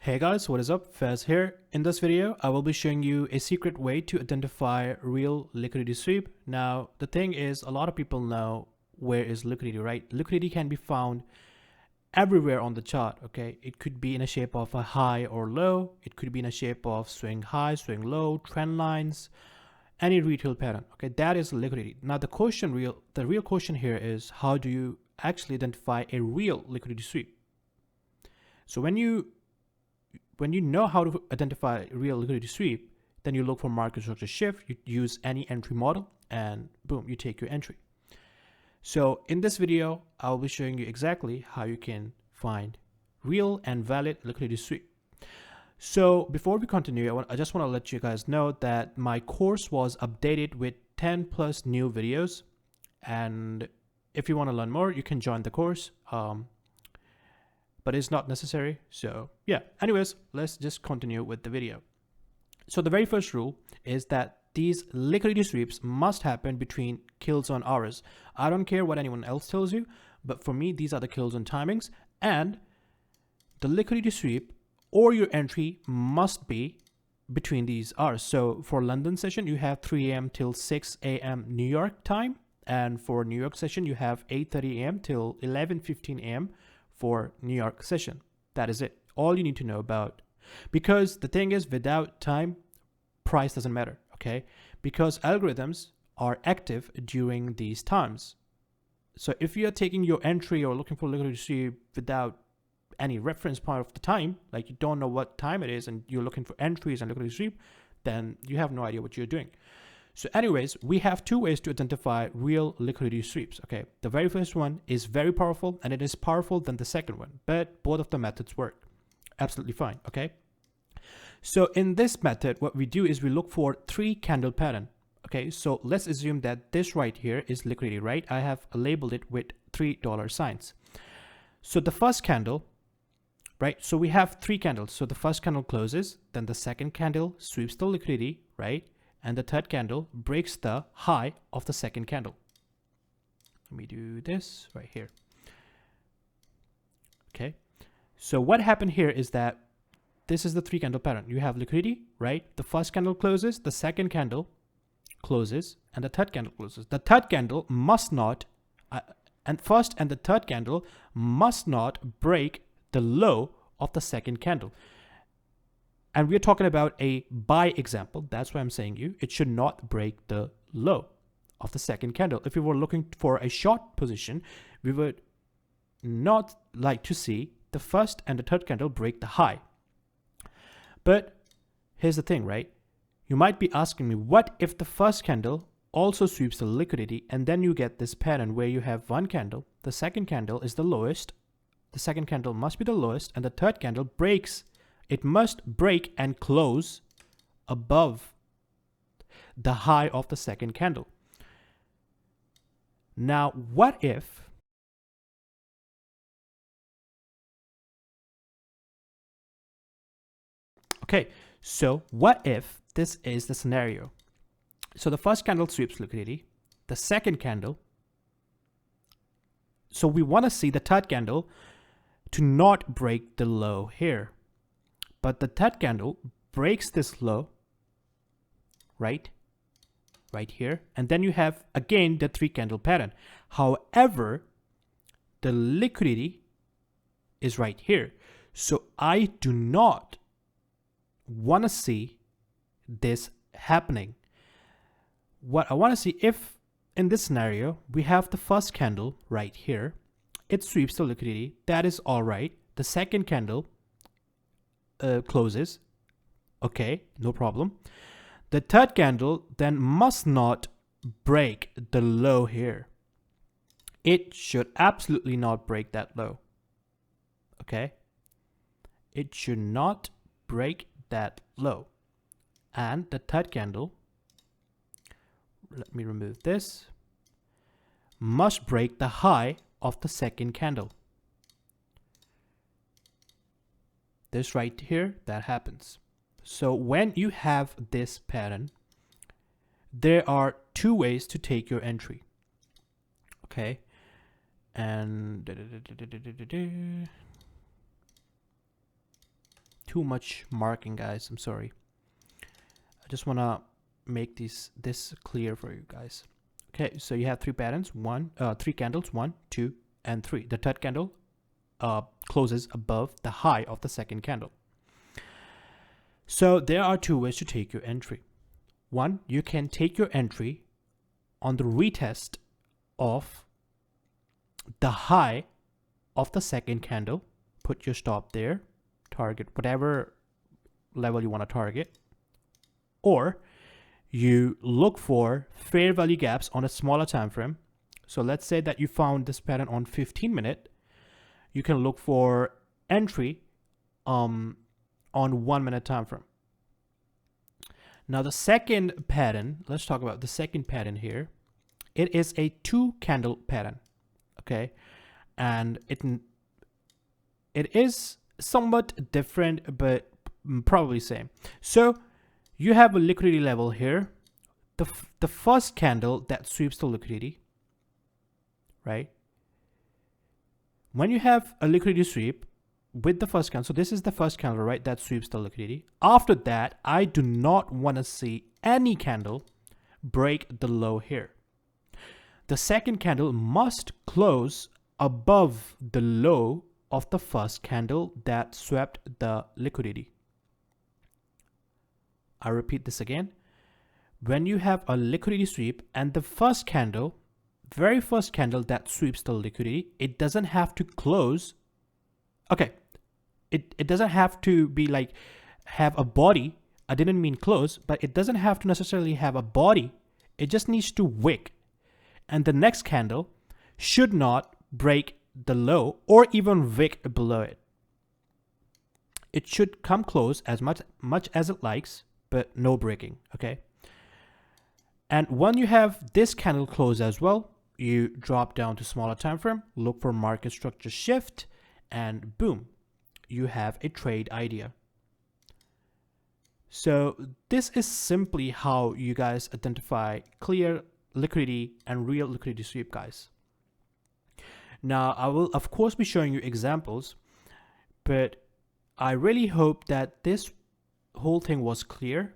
Hey guys, what is up? Faz here. In this video, I will be showing you a secret way to identify real liquidity sweep. Now, the thing is, a lot of people know where is liquidity, right? Liquidity can be found everywhere on the chart, okay? It could be in a shape of a high or low. It could be in a shape of swing high, swing low, trend lines, any retail pattern, okay? That is liquidity. Now, the real question here is, how do you actually identify a real liquidity sweep? So when you know how to identify real liquidity sweep, then you look for market structure shift, you use any entry model, and boom, you take your entry. So in this video, I'll be showing you exactly how you can find real and valid liquidity sweep. So before we continue, I just want to let you guys know that my course was updated with 10 plus new videos. And if you want to learn more, you can join the course. But it's not necessary. So yeah, anyways, let's just continue with the video. So the very first rule is that these liquidity sweeps must happen between kill zone hours. I don't care what anyone else tells you, but for me, these are the kill zone timings, and the liquidity sweep or your entry must be between these hours. So for London session, you have 3 a.m. till 6 a.m. New York time. And for New York session, you have 8:30 a.m. till 11:15 a.m. for New York session. That is it. All you need to know about. Because the thing is, without time, price doesn't matter, okay? Because algorithms are active during these times. So if you're taking your entry or looking for liquidity sweep without any reference point of the time, like you don't know what time it is and you're looking for entries and liquidity sweep, then you have no idea what you're doing. So anyways, we have two ways to identify real liquidity sweeps, okay? The very first one is very powerful, and it is powerful than the second one, but both of the methods work absolutely fine, okay? So in this method, what we do is we look for 3 candle pattern, okay? So let's assume that this right here is liquidity, right? I have labeled it with $3 signs. So the first candle, right? So we have 3 candles. So the first candle closes, then the second candle sweeps the liquidity, right? And the third candle breaks the high of the second candle. Let me do this right here. Okay. So what happened here is that this is the 3 candle pattern. You have liquidity, right? The first candle closes, the second candle closes, and the third candle closes. The third candle must not, and first and the third candle must not break the low of the second candle. And we're talking about a buy example. That's why I'm saying it should not break the low of the second candle. If we were looking for a short position, we would not like to see the first and the third candle break the high. But here's the thing, right? You might be asking me, what if the first candle also sweeps the liquidity, and then you get this pattern where you have one candle, the second candle is the lowest, the second candle must be the lowest, and the third candle breaks. It must break and close above the high of the second candle. Now, what if this is the scenario? So the first candle sweeps liquidity, the second candle. So we want to see the third candle to not break the low here. But the third candle breaks this low, right here. And then you have, again, the 3 candle pattern. However, the liquidity is right here. So I do not want to see this happening. What I want to see, if in this scenario, we have the first candle right here, it sweeps the liquidity. That is all right. The second candle closes, okay, no problem. The third candle then must not break the low here. It should absolutely not break that low, okay? It should not break that low. And the third candle, let me remove this, must break the high of the second candle. This right here, that happens. So when you have this pattern, there are 2 ways to take your entry, okay? And too much marking, guys. I'm sorry. I just want to make this clear for you guys. Okay, so you have three patterns, three candles, 1, 2, and 3. The third candle closes above the high of the second candle. So there are two ways to take your entry. One, you can take your entry on the retest of the high of the second candle. Put your stop there, target whatever level you want to target, or you look for fair value gaps on a smaller time frame. So let's say that you found this pattern on 15-minute. You can look for entry on 1-minute time frame. Now the second pattern, let's talk about the second pattern here. It is a 2-candle pattern, okay, and it is somewhat different, but probably same. So you have a liquidity level here, the first candle that sweeps the liquidity, right? When you have a liquidity sweep with the first candle, so this is the first candle, right, that sweeps the liquidity. After that, I do not want to see any candle break the low here. The second candle must close above the low of the first candle that swept the liquidity. I repeat this again. When you have a liquidity sweep and the first candle, very first candle that sweeps the liquidity, it doesn't have to close. Okay, it doesn't have to be like have a body. I didn't mean close, but it doesn't have to necessarily have a body. It just needs to wick. And the next candle should not break the low or even wick below it. It should come close as much as it likes, but no breaking, okay? And when you have this candle close as well, you drop down to smaller time frame, look for market structure shift, and boom, you have a trade idea. So this is simply how you guys identify clear liquidity and real liquidity sweep, guys. Now, I will of course be showing you examples, but I really hope that this whole thing was clear.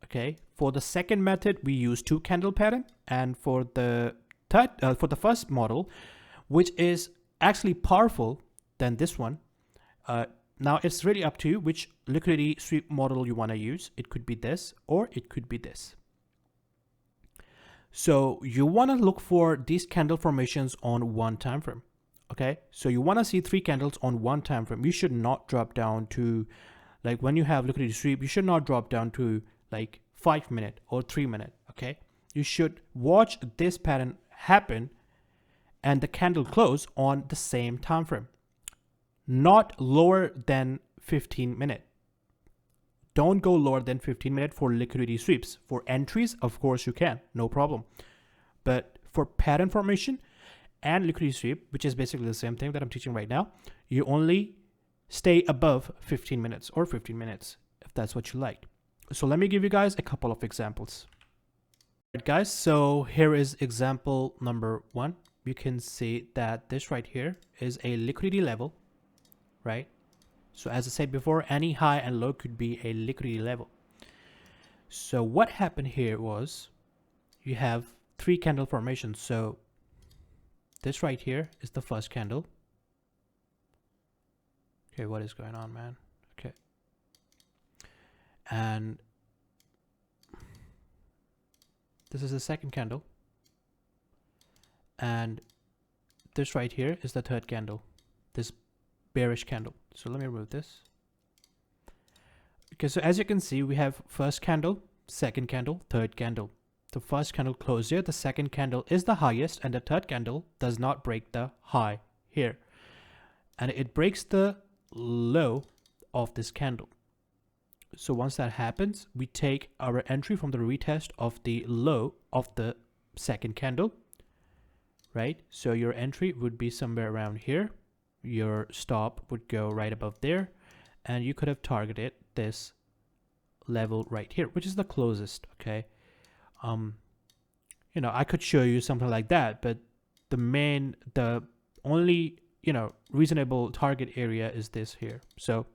Okay, for the second method, we use 2-candle pattern, and for the first model, which is actually powerful than this one. Now it's really up to you which liquidity sweep model you want to use. It could be this or it could be this. So you want to look for these candle formations on one time frame. Okay, so you want to see 3 candles on one time frame. You should not drop down to, like, when you have liquidity sweep, you should not drop down to like 5-minute or 3-minute. Okay, you should watch this pattern happen and the candle close on the same time frame, not lower than 15-minute. Don't go lower than 15-minute for liquidity sweeps. For entries, of course you can, no problem. But for pattern formation and liquidity sweep, which is basically the same thing that I'm teaching right now, you only stay above 15 minutes or 15 minutes if that's what you like. So let me give you guys a couple of examples. Alright guys, so here is example number 1. You can see that this right here is a liquidity level, right? So as I said before, any high and low could be a liquidity level. So what happened here was you have 3 candle formations. So this right here is the first candle. Okay, what is going on, man? Okay. And this is the second candle. And this right here is the third candle, this bearish candle. So let me remove this. Okay, so as you can see, we have first candle, second candle, third candle. The first candle closed here, the second candle is the highest, and the third candle does not break the high here. And it breaks the low of this candle. So once that happens, we take our entry from the retest of the low of the second candle, right? So your entry would be somewhere around here. Your stop would go right above there, and you could have targeted this level right here, which is the closest. Okay, you know, I could show you something like that, but the only, you know, reasonable target area is this here. So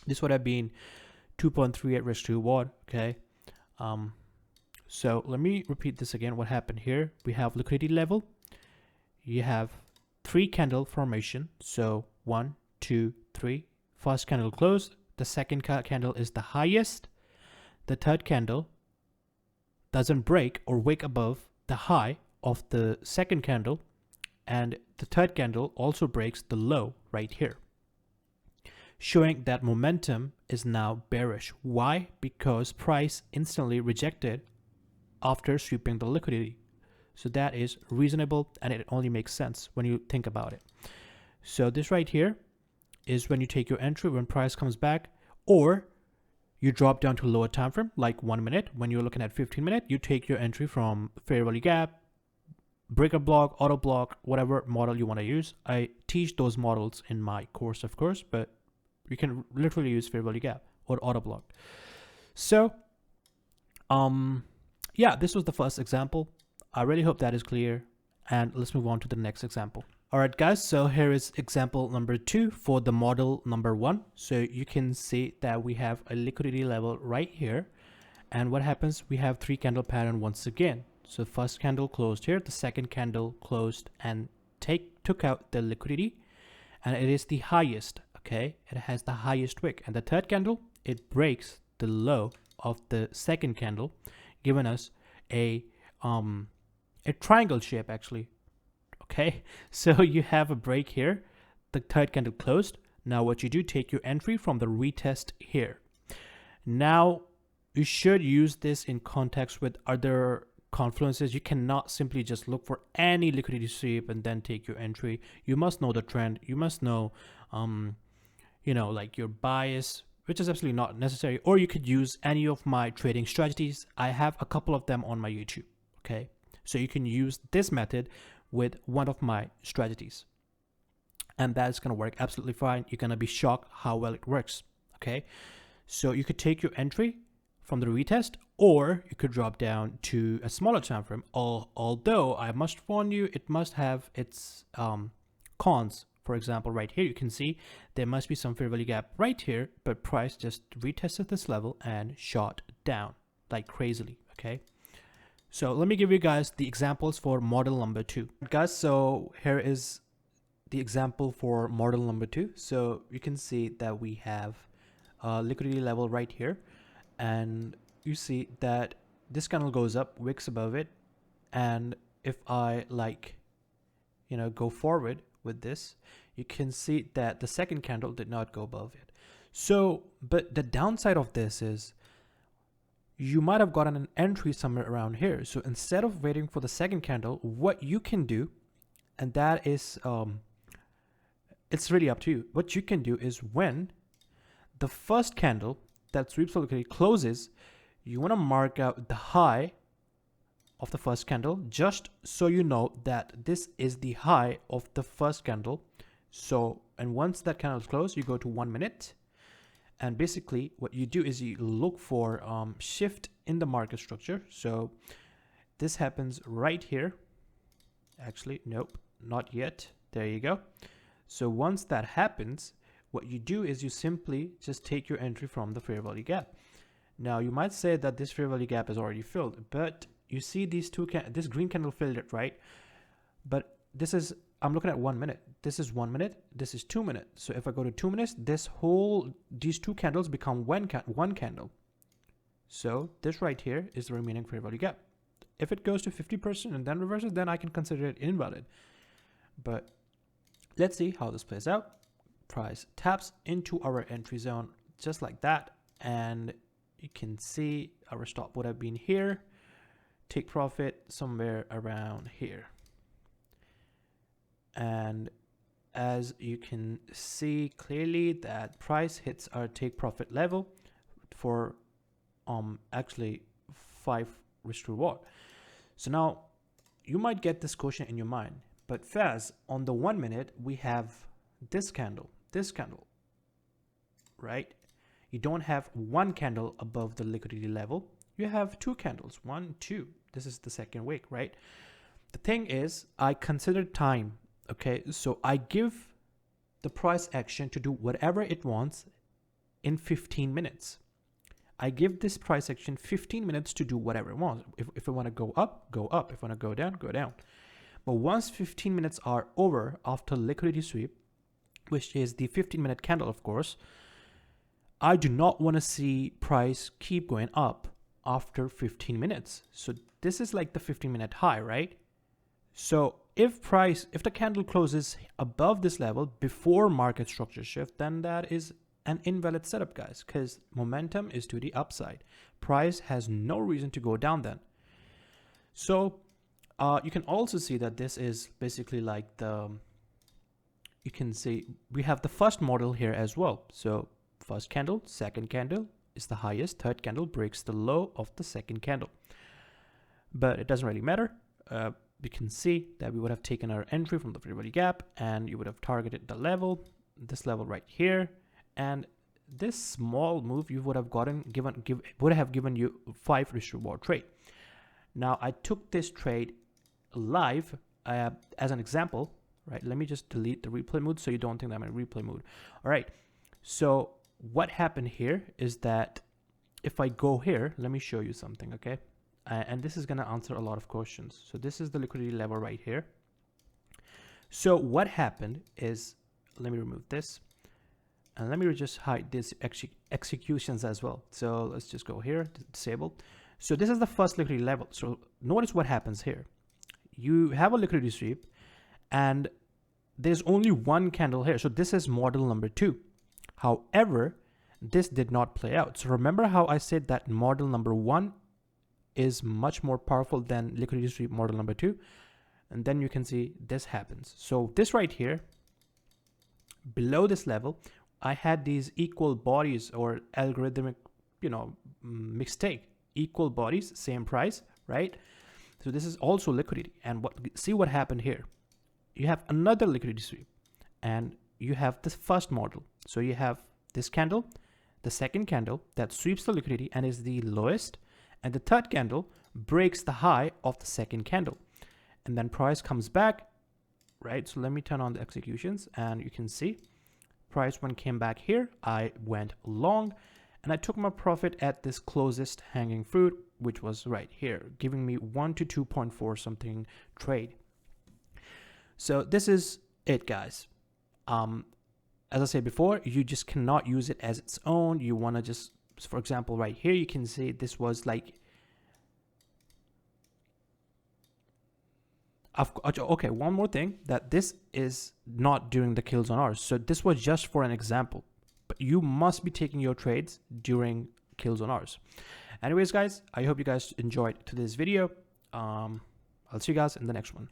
This would have been 2.38/1, okay? So let me repeat this again. What happened here? We have liquidity level. You have 3 candle formation. So 1, 2, 3. First candle closed. The second candle is the highest. The third candle doesn't break or wick above the high of the second candle. And the third candle also breaks the low right here, showing that momentum is now bearish. Why? Because price instantly rejected after sweeping the liquidity. So that is reasonable, and it only makes sense when you think about it. So this right here is when you take your entry when price comes back, or you drop down to lower time frame like 1 minute. When you're looking at 15 minutes, you take your entry from fair value gap, breaker block, auto block, whatever model you want to use. I teach those models in my course, of course, but you can literally use fair value gap or auto block. So yeah, this was the first example. I really hope that is clear, and let's move on to the next example. All right, guys, so here is example number 2 for the model number 1. So you can see that we have a liquidity level right here, and what happens, we have 3 candle pattern once again. So first candle closed here, the second candle closed and took out the liquidity, and it is the highest. Okay, it has the highest wick, and the third candle, it breaks the low of the second candle, giving us a triangle shape actually. Okay, so you have a break here, the third candle closed. Now what you do, take your entry from the retest here. Now you should use this in context with other confluences. You cannot simply just look for any liquidity sweep and then take your entry. You must know the trend. You must know you know, like your bias, which is absolutely not necessary. Or you could use any of my trading strategies. I have a couple of them on my YouTube. Okay, so you can use this method with one of my strategies, and that's going to work absolutely fine. You're going to be shocked how well it works. Okay, so you could take your entry from the retest, or you could drop down to a smaller time frame. Although I must warn you, it must have its cons. For example, right here, you can see there must be some fair value gap right here, but price just retested this level and shot down like crazily. Okay, so let me give you guys the examples for model number 2. Guys, so here is the example for model number 2. So you can see that we have a liquidity level right here, and you see that this candle goes up, wicks above it, and if I go forward with this, you can see that the second candle did not go above it. So, but the downside of this is you might have gotten an entry somewhere around here. So instead of waiting for the second candle, what you can do, and that is, it's really up to you. What you can do is when the first candle that sweeps the liquidity closes, you want to mark out the high of the first candle, just so you know that this is the high of the first candle. So, and once that candle is closed, you go to 1 minute, and basically what you do is you look for shift in the market structure. So this happens right here. Actually, nope, not yet. There you go. So once that happens, what you do is you simply just take your entry from the fair value gap. Now you might say that this fair value gap is already filled, but you see these this green candle filled it, right? But this is, I'm looking at 1 minute. This is 1 minute. This is 2 minutes. So if I go to 2 minutes, these two candles become one candle. So this right here is the remaining fair value gap. If it goes to 50% and then reverses, then I can consider it invalid. But let's see how this plays out. Price taps into our entry zone just like that, and you can see our stop would have been here. Take profit somewhere around here, and as you can see clearly that price hits our take profit level for actually 5/1. So now you might get this question in your mind, but Faz, on the 1 minute we have this candle, right? You don't have one candle above the liquidity level. You have two candles, 1, 2. This is the second wick, right? The thing is, I consider time. Okay, so I give the price action to do whatever it wants in 15 minutes. I give this price action 15 minutes to do whatever it wants. If I want to go up, go up. If I want to go down, go down. But once 15 minutes are over after liquidity sweep, which is the 15-minute candle, of course, I do not want to see price keep going up after 15 minutes. So this is like the 15-minute high, right? So if the candle closes above this level before market structure shift, then that is an invalid setup, guys, because momentum is to the upside. Price has no reason to go down then. So you can also see that this is basically like you can see we have the first model here as well. So first candle, second candle is the highest, third candle breaks the low of the second candle. But it doesn't really matter. We can see that we would have taken our entry from the fair gap, and you would have targeted the level, this level right here, and this small move you would have would have given you 5 risk reward trade. Now I took this trade live as an example, right? Let me just delete the replay mode so you don't think that I'm in replay mode. All right, so what happened here is that if I go here, let me show you something, okay? And this is going to answer a lot of questions. So this is the liquidity level right here. So what happened is, let me remove this, and let me just hide these executions as well. So let's just go here, disable. So this is the first liquidity level. So notice what happens here. You have a liquidity sweep, and there's only one candle here. So this is model number 2. However, this did not play out. So remember how I said that model number 1 is much more powerful than liquidity sweep model number 2, and then you can see this happens. So this right here, below this level, I had these equal bodies, or algorithmic, mistake, equal bodies, same price, right? So this is also liquidity. And see what happened here. You have another liquidity sweep, and you have this first model. So you have this candle, the second candle that sweeps the liquidity and is the lowest, and the third candle breaks the high of the second candle, and then price comes back, right? So let me turn on the executions, and you can see price when came back here, I went long, and I took my profit at this closest hanging fruit, which was right here, giving me 1 to 2.4 something trade. So this is it, guys. As I said before, you just cannot use it as its own. You want to just, for example, right here, you can see this was like, okay, one more thing, that this is not during the kills on ours. So this was just for an example, but you must be taking your trades during kills on ours. Anyways, guys, I hope you guys enjoyed today's video. I'll see you guys in the next one.